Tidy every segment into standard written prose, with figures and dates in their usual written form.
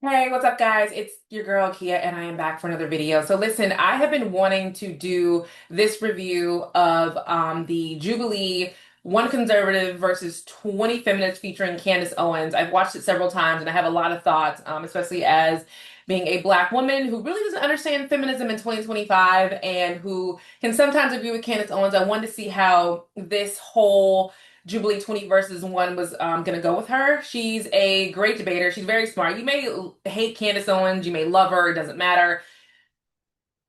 Hey, what's up, guys? It's your girl Kia, and I am back for another video. So, listen, I have been wanting to do this review of the Jubilee One Conservative versus 20 Feminists featuring Candace Owens. I've watched it several times, and I have a lot of thoughts, especially as being a Black woman who really doesn't understand feminism in 2025 and who can sometimes agree with Candace Owens. I wanted to see how this whole Jubilee 20 versus 1 was going to go with her. She's a great debater. She's very smart. You may hate Candace Owens, you may love her, it doesn't matter.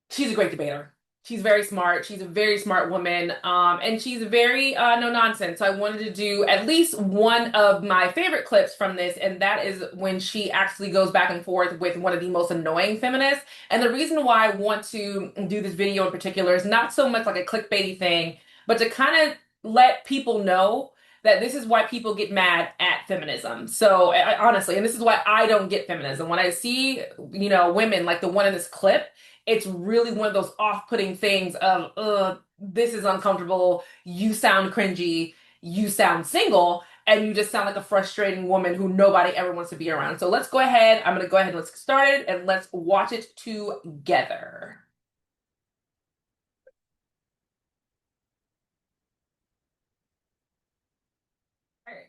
She's a great debater. She's very smart. She's a very smart woman. And she's very no nonsense. So I wanted to do at least one of my favorite clips from this, and that is when she actually goes back and forth with one of the most annoying feminists. And the reason why I want to do this video in particular is not so much like a clickbaity thing, but to kind of let people know that this is why people get mad at feminism. So honestly, and this is why I don't get feminism. When I see, women like the one in this clip, it's really one of those off-putting things of, this is uncomfortable, you sound cringy, you sound single, and you just sound like a frustrating woman who nobody ever wants to be around. So let's go ahead. I'm going to go ahead and let's get started and let's watch it together. All right.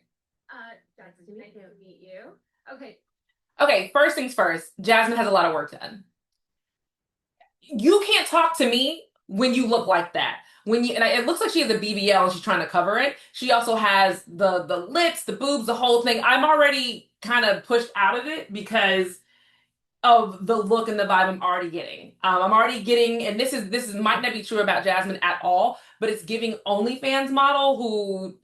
Nice to meet you. Okay. Okay, first things first, Jasmine has a lot of work done. You can't talk to me when you look like that. When you and it looks like she has a BBL and she's trying to cover it. She also has the lips, the boobs, the whole thing. I'm already kind of pushed out of it because of the look and the vibe I'm already getting. I'm already getting, and this is might not be true about Jasmine at all, but it's giving OnlyFans model who,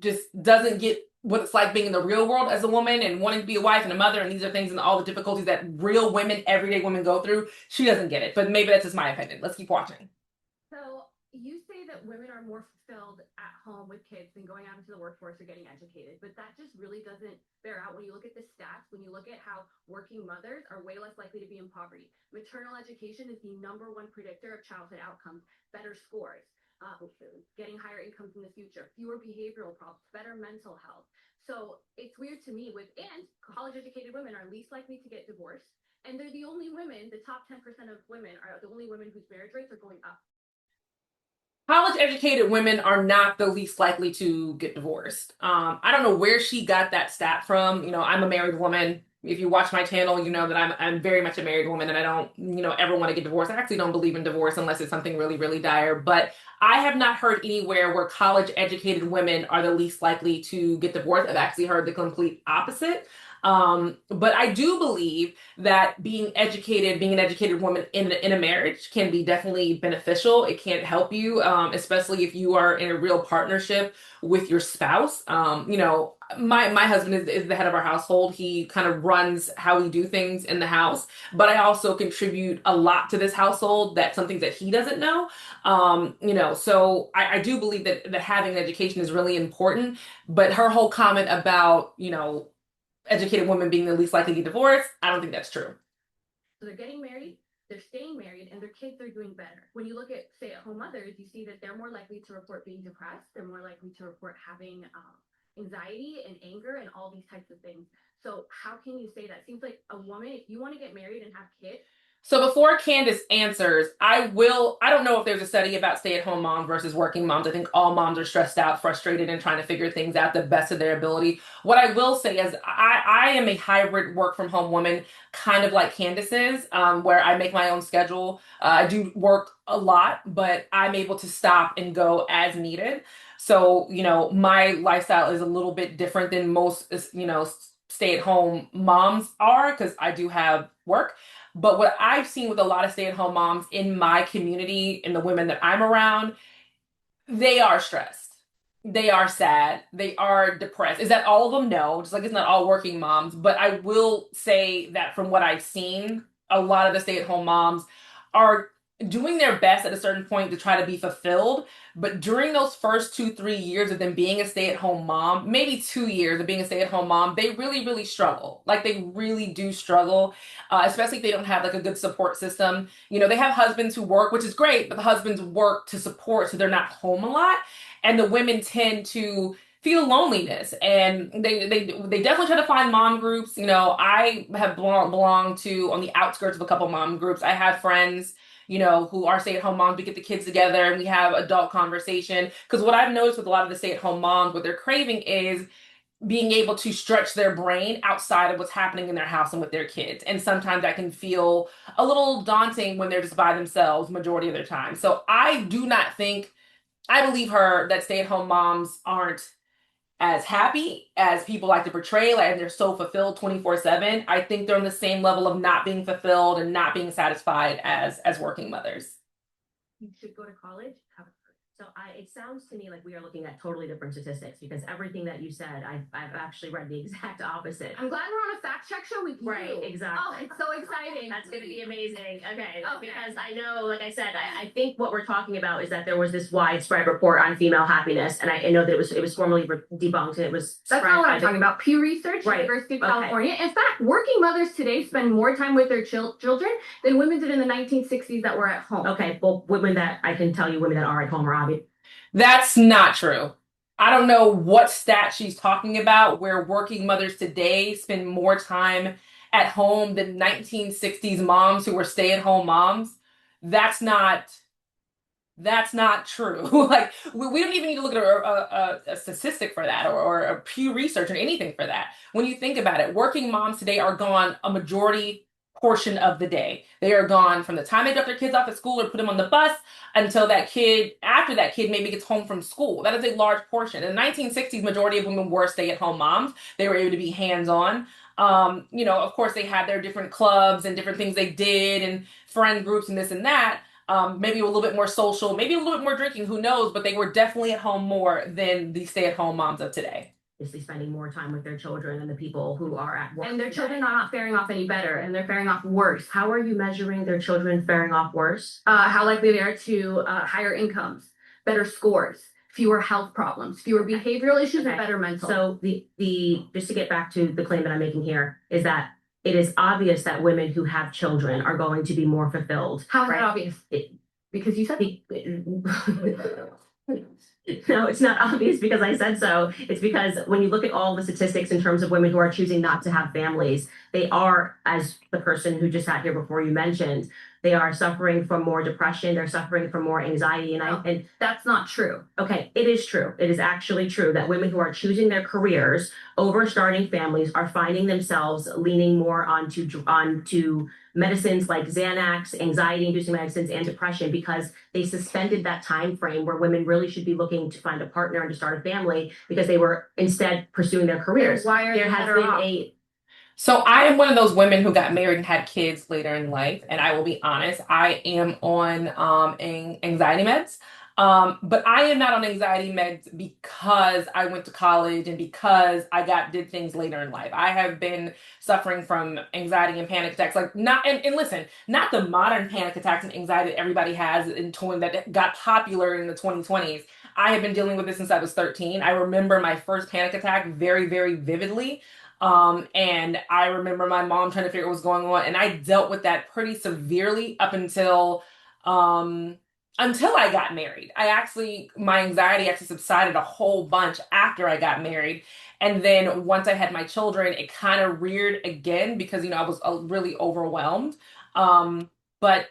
just doesn't get what it's like being in the real world as a woman and wanting to be a wife and a mother, and these are things and all the difficulties that real women, everyday women go through. She doesn't get it, but maybe that's just my opinion. Let's keep watching. So you say that women are more fulfilled at home with kids than going out into the workforce or getting educated, but that just really doesn't bear out when you look at the stats, when you look at how working mothers are way less likely to be in poverty. Maternal education is the number one predictor of childhood outcomes, better scores, getting higher incomes in the future, fewer behavioral problems, better mental health. So it's weird to me and college educated women are least likely to get divorced. And they're the only women, the top 10% of women are the only women whose marriage rates are going up. College educated women are not the least likely to get divorced. I don't know where she got that stat from. I'm a married woman. If you watch my channel, you know that I'm very much a married woman and I don't, ever want to get divorced. I actually don't believe in divorce unless it's something really, really dire. But I have not heard anywhere where college educated women are the least likely to get divorced. I've actually heard the complete opposite. But I do believe that being an educated woman in a marriage can be definitely beneficial. It can help you, especially if you are in a real partnership with your spouse. My husband is the head of our household. He kind of runs how we do things in the house, but I also contribute a lot to this household. That's something that he doesn't know. So I do believe that having an education is really important. But her whole comment about, educated women being the least likely to get divorced, I don't think that's true. So they're getting married, they're staying married, and their kids are doing better. When you look at stay at home mothers, you see that they're more likely to report being depressed, they're more likely to report having anxiety and anger and all these types of things. So, how can you say that? Seems like a woman, if you want to get married and have kids, So before Candace answers, I don't know if there's a study about stay-at-home moms versus working moms. I think all moms are stressed out, frustrated, and trying to figure things out the best of their ability. What I will say is I am a hybrid work from home woman, kind of like Candace is, where I make my own schedule. I do work a lot, but I'm able to stop and go as needed. So, my lifestyle is a little bit different than most, stay-at-home moms are because I do have work. But what I've seen with a lot of stay-at-home moms in my community and the women that I'm around, they are stressed. They are sad. They are depressed. Is that all of them? No. Just like it's not all working moms. But I will say that from what I've seen, a lot of the stay-at-home moms are doing their best at a certain point to try to be fulfilled. But during those first 2, 3 years of them being a stay-at-home mom, maybe 2 years of being a stay-at-home mom, they really, really struggle. Like they really do struggle, especially if they don't have like a good support system. They have husbands who work, which is great, but the husbands work to support, so they're not home a lot. And the women tend to feel loneliness, and they definitely try to find mom groups. You know, I have belonged to on the outskirts of a couple mom groups. I have friends, you know, who are stay-at-home moms. We get the kids together and we have adult conversation. Because what I've noticed with a lot of the stay-at-home moms, what they're craving is being able to stretch their brain outside of what's happening in their house and with their kids. And sometimes that can feel a little daunting when they're just by themselves majority of their time. So I do not think, I believe her that stay-at-home moms aren't as happy as people like to portray, like, and they're so fulfilled 24/7. I think they're on the same level of not being fulfilled and not being satisfied as working mothers. You should go to college, have a career. So it sounds to me like we are looking at totally different statistics because everything that you said, I've actually read the exact opposite. I'm glad we're on a fact check show with you. Right, exactly. Oh, it's so exciting. That's going to be amazing. Okay, Okay. because I know, like I said, I think what we're talking about is that there was this widespread report on female happiness, and I know that it was formally debunked, and it was. That's not what I'm talking about. Pew Research, Right. University of Okay. California. In fact, working mothers today spend more time with their children than women did in the 1960s that were at home. Okay, well, women that I can tell you, women that are at home are obvious. That's not true. I don't know what stat she's talking about where working mothers today spend more time at home than 1960s moms who were stay-at-home moms. That's not That's not true. Like we don't even need to look at a statistic for that or a Pew Research or anything for that. When you think about it, working moms today are gone a majority portion of the day. They are gone from the time they drop their kids off at school or put them on the bus until that kid, after that kid maybe gets home from school. That is a large portion. In the 1960s, majority of women were stay-at-home moms. They were able to be hands-on. You know, of course, they had their different clubs and different things they did and friend groups and this and that. Maybe a little bit more social, maybe a little bit more drinking, who knows? But they were definitely at home more than the stay-at-home moms of today. Obviously spending more time with their children and the people who are at work. And their children are not faring off any better, and they're faring off worse. How are you measuring their children faring off worse? How likely they are to higher incomes, better scores, fewer health problems, fewer behavioral issues, and better mental. So the just to get back to the claim that I'm making here is that it is obvious that women who have children are going to be more fulfilled. How is right? that obvious? Because you said No, it's not obvious because I said so. It's because when you look at all the statistics in terms of women who are choosing not to have families, they are, as the person who just sat here before you mentioned, they are suffering from more depression, they're suffering from more anxiety, and that's not true. okay, it is true. It is actually true that women who are choosing their careers over starting families are finding themselves leaning more onto medicines like Xanax, anxiety-inducing medicines, and depression because they suspended that time frame where women really should be looking to find a partner and to start a family because they were instead pursuing their careers. Why are there they has better been off? So I am one of those women who got married and had kids later in life, and I will be honest, I am on anxiety meds. But I am not on anxiety meds because I went to college and because did things later in life. I have been suffering from anxiety and panic attacks, like not and listen, not the modern panic attacks and anxiety that everybody has that got popular in the 2020s. I have been dealing with this since I was 13. I remember my first panic attack very, very vividly. And I remember my mom trying to figure out what was going on, and I dealt with that pretty severely up until I got married. My anxiety actually subsided a whole bunch after I got married. And then once I had my children, it kind of reared again because, you know, I was really overwhelmed. But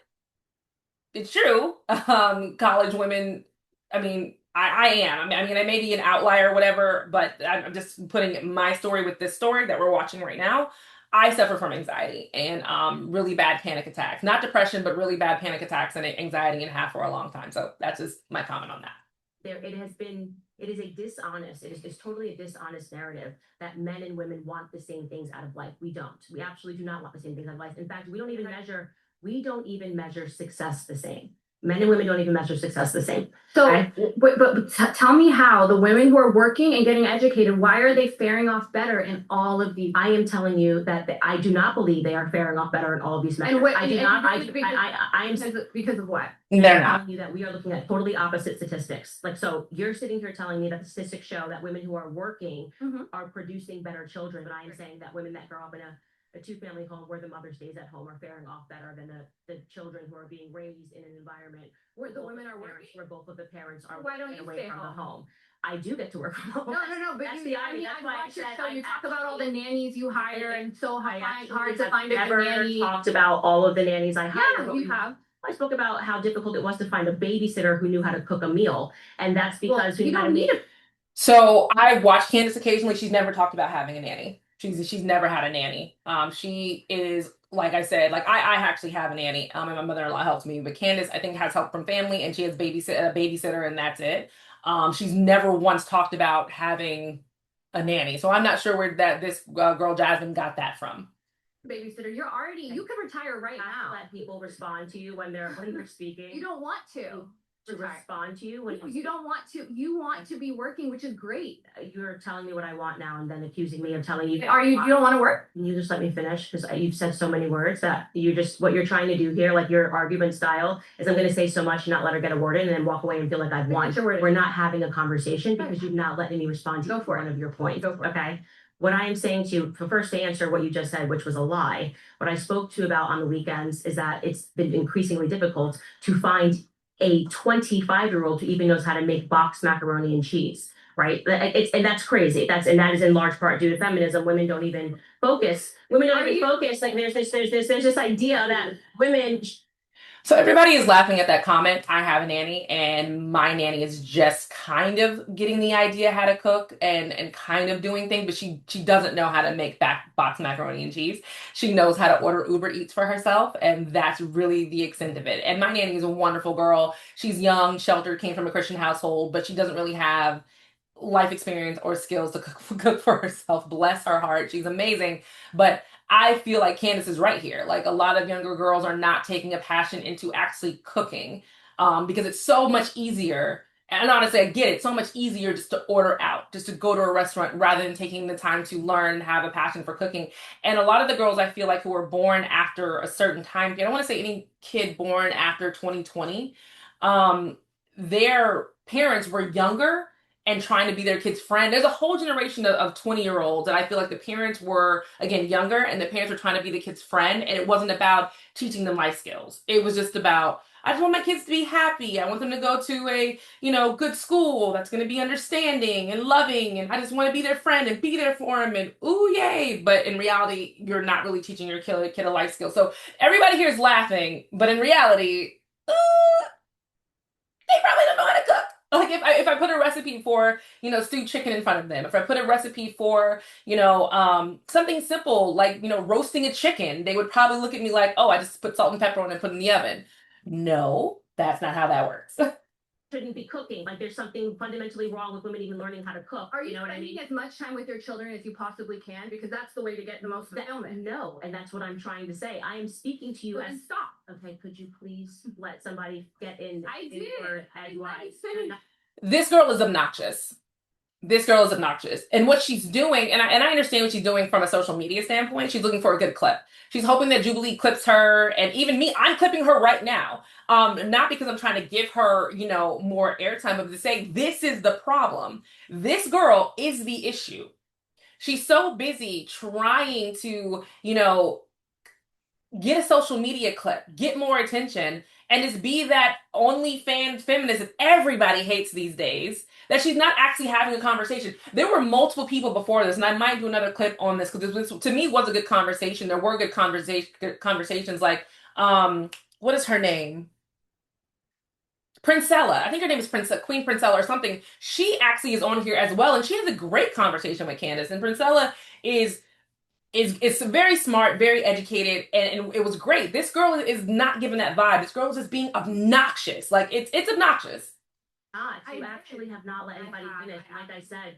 it's true. College women, I mean, I am. I mean, I may be an outlier or whatever, but I'm just putting my story with this story that we're watching right now. I suffer from anxiety and really bad panic attacks. Not depression, but really bad panic attacks and anxiety and have for a long time. So that's just my comment on that. It is a dishonest, it is totally a dishonest narrative that men and women want the same things out of life. We don't. We absolutely do not want the same things out of life. In fact, we don't even measure success the same. Men and women don't even measure success the same. So, right? but tell me how the women who are working and getting educated, why are they faring off better in all of these? I am telling you that I do not believe they are faring off better in all of these measures. I do not. I am because of what? They're not. Telling you that we are looking at totally opposite statistics. Like, so you're sitting here telling me that the statistics show that women who are working are producing better children, but I am saying that women that grow up in a a two-family home where the mother stays at home are faring off better than the children who are being raised in an environment Where the women are working. where both of the parents are Why don't working you away stay from the home? home. I do get to work from home. No, but That's you, the I mean, irony. That's I why I watched your said show. You I talk about all the nannies you hire and so I hard to find a good never nanny. talked about all of the nannies I hired. Yeah, but you have. I spoke about how difficult it was to find a babysitter who knew how to cook a meal, and that's because you don't need a So I watch Candace occasionally. She's never talked about having a nanny. She's never had a nanny. She is, like I said, like I actually have a nanny. And my mother-in-law helps me, but Candace I think has help from family, and she has a babysitter, and that's it. She's never once talked about having a nanny. So I'm not sure where this girl Jasmine got that from. babysitter. You could retire right now. Let people respond to you when they're speaking. You don't want to. Respond to you when You don't want to. You want to be working, which is great. you're telling me what I want now and then accusing me of telling you. You don't want to work? Can you just let me finish? Because you've said so many words that what you're trying to do here, like your argument style, is I'm going to say so much and not let her get a word in and then walk away and feel like I've won. We're not having a conversation because you've not letting me respond to one of your points. Okay. What I am saying to you, first to answer what you just said, which was a lie, what I spoke to you about on the weekends is that it's been increasingly difficult to find a 25-year-old who even knows how to make boxed macaroni and cheese, right? And that's crazy. That is in large part due to feminism. Women don't even focus. Women don't even focus. Like there's this idea that women. So everybody is laughing at that comment. I have a nanny, and my nanny is just kind of getting the idea how to cook and kind of doing things, but she doesn't know how to make box macaroni and cheese. She knows how to order Uber Eats for herself, and that's really the extent of it. And my nanny is a wonderful girl. She's young, sheltered, came from a Christian household, but she doesn't really have life experience or skills to cook for herself. Bless her heart. She's amazing. But I feel like Candace is right here. Like a lot of younger girls are not taking a passion into actually cooking because it's so much easier. And honestly, I get it. So much easier just to order out, just to go to a restaurant rather than taking the time to learn, have a passion for cooking. And a lot of the girls I feel like who were born after a certain time, I don't want to say any kid born after 2020, their parents were younger and trying to be their kid's friend. There's a whole generation of 20-year-olds that I feel like the parents were, again, younger and the parents were trying to be the kid's friend. And it wasn't about teaching them life skills. It was just about, I just want my kids to be happy. I want them to go to a, good school that's going to be understanding and loving. And I just want to be their friend and be there for them and ooh, yay. But in reality, you're not really teaching your kid a life skill. So everybody here is laughing, but in reality, they probably don't know how to cook. Like if I put a recipe for, stewed chicken in front of them, if I put a recipe for, something simple like, roasting a chicken, they would probably look at me like, oh, I just put salt and pepper on and put it in the oven. No, that's not how that works. Shouldn't be cooking. Like there's something fundamentally wrong with women even learning how to cook. Are you spending as much time with your children as you possibly can? Because that's the way to get the most fulfillment. No, and that's what I'm trying to say. I am speaking to you as stop. Okay, could you please let somebody get in? I did. This girl is obnoxious. This girl is obnoxious. And what she's doing, and I understand what she's doing from a social media standpoint, she's looking for a good clip. She's hoping that Jubilee clips her, and even me, I'm clipping her right now. Not because I'm trying to give her, more airtime, but to say this is the problem. This girl is the issue. She's so busy trying to, get a social media clip, get more attention, and just be that OnlyFans feminist that everybody hates these days, that she's not actually having a conversation. There were multiple people before this, and I might do another clip on this because this, to me, was a good conversation. There were good conversations like, what is her name? Princella. I think her name is Queen Princella or something. She actually is on here as well, and she has a great conversation with Candace. And Princella is very smart, very educated, and it was great. This girl is not giving that vibe. This girl is just being obnoxious. Like it's obnoxious. You actually have not let anybody finish. Like I said,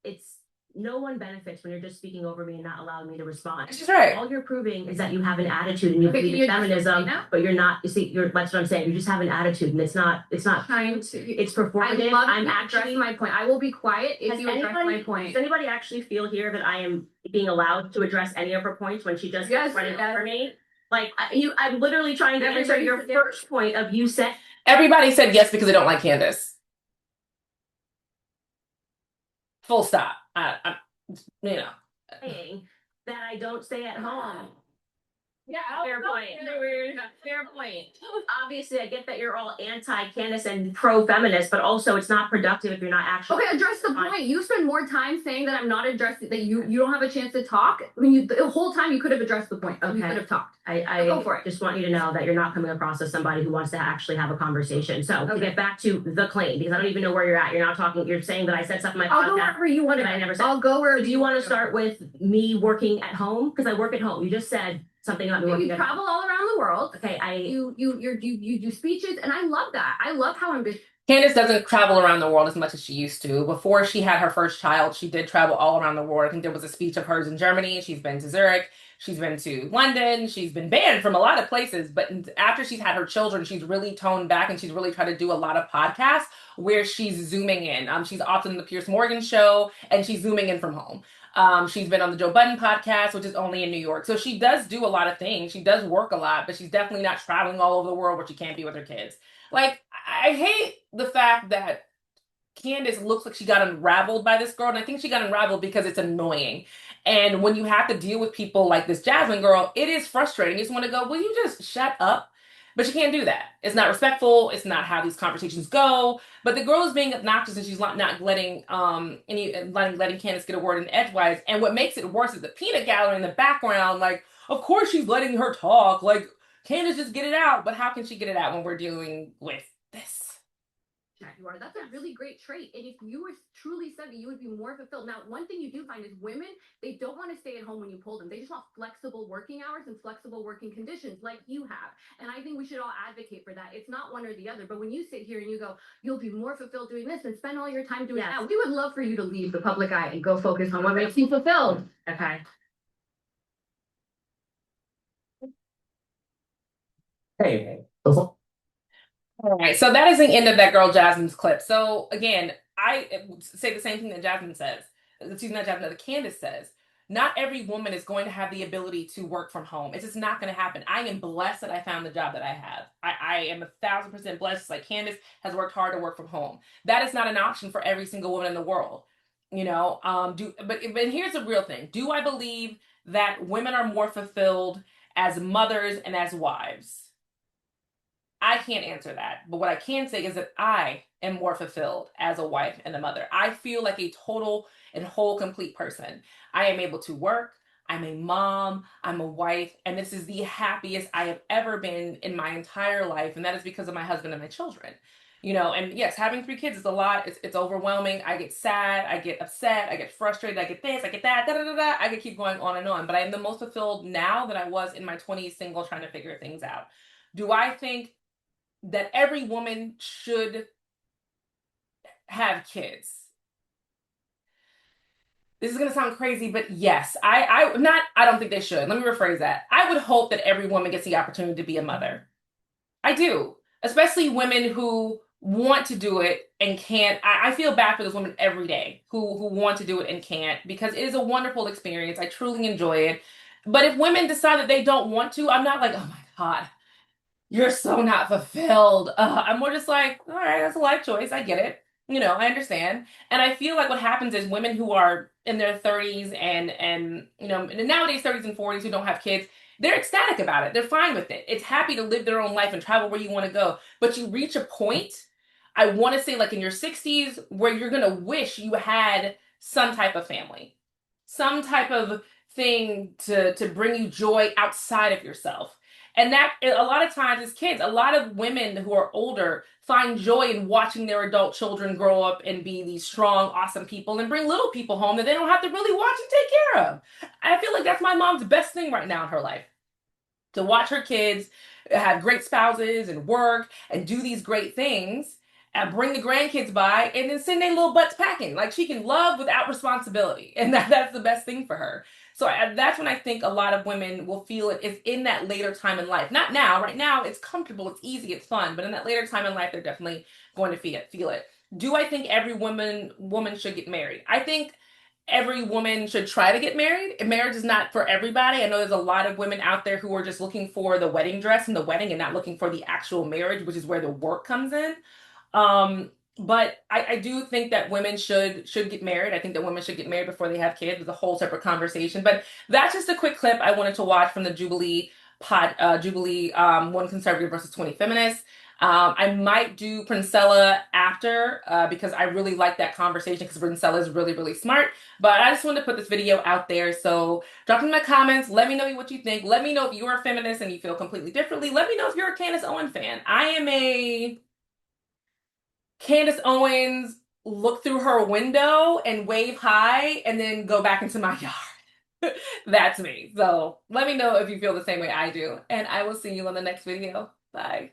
it's no one benefits when you're just speaking over me and not allowing me to respond. She's right. All you're proving is that you have an attitude and you believe in feminism, but you're not. You see, that's what I'm saying. You just have an attitude, and it's not trying to. It's performative. I'm actually my point. I will be quiet if you address my point. Does anybody actually feel here that I am being allowed to address any of her points when she just gets running over me? Like I'm literally trying to answer your first point of you said. Everybody said yes because they don't like Candace. Full stop. Saying that I don't stay at home. Yeah, Fair point. Fair point. Obviously, I get that you're all anti-Candace and pro-feminist, but also it's not productive if you're not actually. Okay, address the point. You spend more time saying that I'm not addressing that you don't have a chance to talk. I mean, the whole time you could have addressed the point. You could have talked. Go for it. Just want you to know that you're not coming across as somebody who wants to actually have a conversation. So to get back to the claim, because I don't even know where you're at. You're not talking. You're saying that I said stuff in my I'll go podcast wherever you want that to. I never said. I'll go where. So do you want to start with me working at home? Because I work at home. You just said something about me working You at home. travel all around the world. Okay, you do speeches, and I love that. I love how ambitious. Candace doesn't travel around the world as much as she used to. Before she had her first child, she did travel all around the world. I think there was a speech of hers in Germany. She's been to Zurich. She's been to London. She's been banned from a lot of places. But after she's had her children, she's really toned back and she's really tried to do a lot of podcasts where she's zooming in. She's often the Piers Morgan show and she's zooming in from home. She's been on the Joe Budden podcast, which is only in New York. So she does do a lot of things. She does work a lot, but she's definitely not traveling all over the world where she can't be with her kids. Like, I hate the fact that Candace looks like she got unraveled by this girl, and I think she got unraveled because it's annoying. And when you have to deal with people like this Jasmine girl, it is frustrating. You just want to go, will you just shut up? But you can't do that. It's not respectful. It's not how these conversations go. But the girl is being obnoxious, and she's not letting letting Candace get a word in edgewise. And what makes it worse is the peanut gallery in the background. Like, of course she's letting her talk. Like, Candace, just get it out. But how can she get it out when we're dealing with this? You are. That's a really great trait. And if you were truly study, you would be more fulfilled. Now, one thing you do find is women, they don't want to stay at home when you pull them. They just want flexible working hours and flexible working conditions like you have. And I think we should all advocate for that. It's not one or the other. But when you sit here and you go, you'll be more fulfilled doing this and spend all your time doing that, we would love for you to leave the public eye and go focus on what makes you fulfilled. Okay. Hey, All right, so that is the end of that girl Jasmine's clip. So again, I say the same thing that Jasmine says. Excuse me, not Jasmine, that Candace says. Not every woman is going to have the ability to work from home. It's just not going to happen. I am blessed that I found the job that I have. I am 1,000% blessed. Like Candace has worked hard to work from home. That is not an option for every single woman in the world. You know, but here's the real thing. Do I believe that women are more fulfilled as mothers and as wives? I can't answer that. But what I can say is that I am more fulfilled as a wife and a mother. I feel like a total and whole complete person. I am able to work. I'm a mom. I'm a wife. And this is the happiest I have ever been in my entire life. And that is because of my husband and my children. You know, and yes, having 3 kids is a lot. It's overwhelming. I get sad. I get upset. I get frustrated. I get this. I get that. Da, da, da, da. I could keep going on and on. But I am the most fulfilled now than I was in my 20s single trying to figure things out. Do I think that every woman should have kids? This is going to sound crazy, but yes, I don't think they should. Let me rephrase that. I would hope that every woman gets the opportunity to be a mother. I do, especially women who want to do it and can't. I feel bad for those women every day who want to do it and can't, because it is a wonderful experience. I truly enjoy it. But if women decide that they don't want to, I'm not like, oh my God, you're so not fulfilled. I'm more just like, all right, that's a life choice. I get it. You know, I understand. And I feel like what happens is women who are in their 30s and you know, nowadays 30s and 40s who don't have kids, they're ecstatic about it. They're fine with it. It's happy to live their own life and travel where you want to go. But you reach a point, I want to say like in your 60s, where you're going to wish you had some type of family, some type of thing to bring you joy outside of yourself. And that a lot of times as kids, a lot of women who are older find joy in watching their adult children grow up and be these strong, awesome people and bring little people home that they don't have to really watch and take care of. I feel like that's my mom's best thing right now in her life. To watch her kids have great spouses and work and do these great things and bring the grandkids by and then send their little butts packing. Like she can love without responsibility. And that's the best thing for her. So that's when I think a lot of women will feel it is in that later time in life. Not now. Right now, it's comfortable, it's easy, it's fun. But in that later time in life, they're definitely going to feel it. Do I think every woman should get married? I think every woman should try to get married. Marriage is not for everybody. I know there's a lot of women out there who are just looking for the wedding dress and the wedding and not looking for the actual marriage, which is where the work comes in. But I do think that women should get married. I think that women should get married before they have kids. It's a whole separate conversation. But that's just a quick clip I wanted to watch from the Jubilee, one conservative versus 20 feminists. I might do Princella after because I really like that conversation because Princella is really, really smart. But I just wanted to put this video out there. So drop in my comments. Let me know what you think. Let me know if you're a feminist and you feel completely differently. Let me know if you're a Candace Owens fan. I am a Candace Owens look through her window and wave hi and then go back into my yard. That's me. So let me know if you feel the same way I do. And I will see you on the next video. Bye.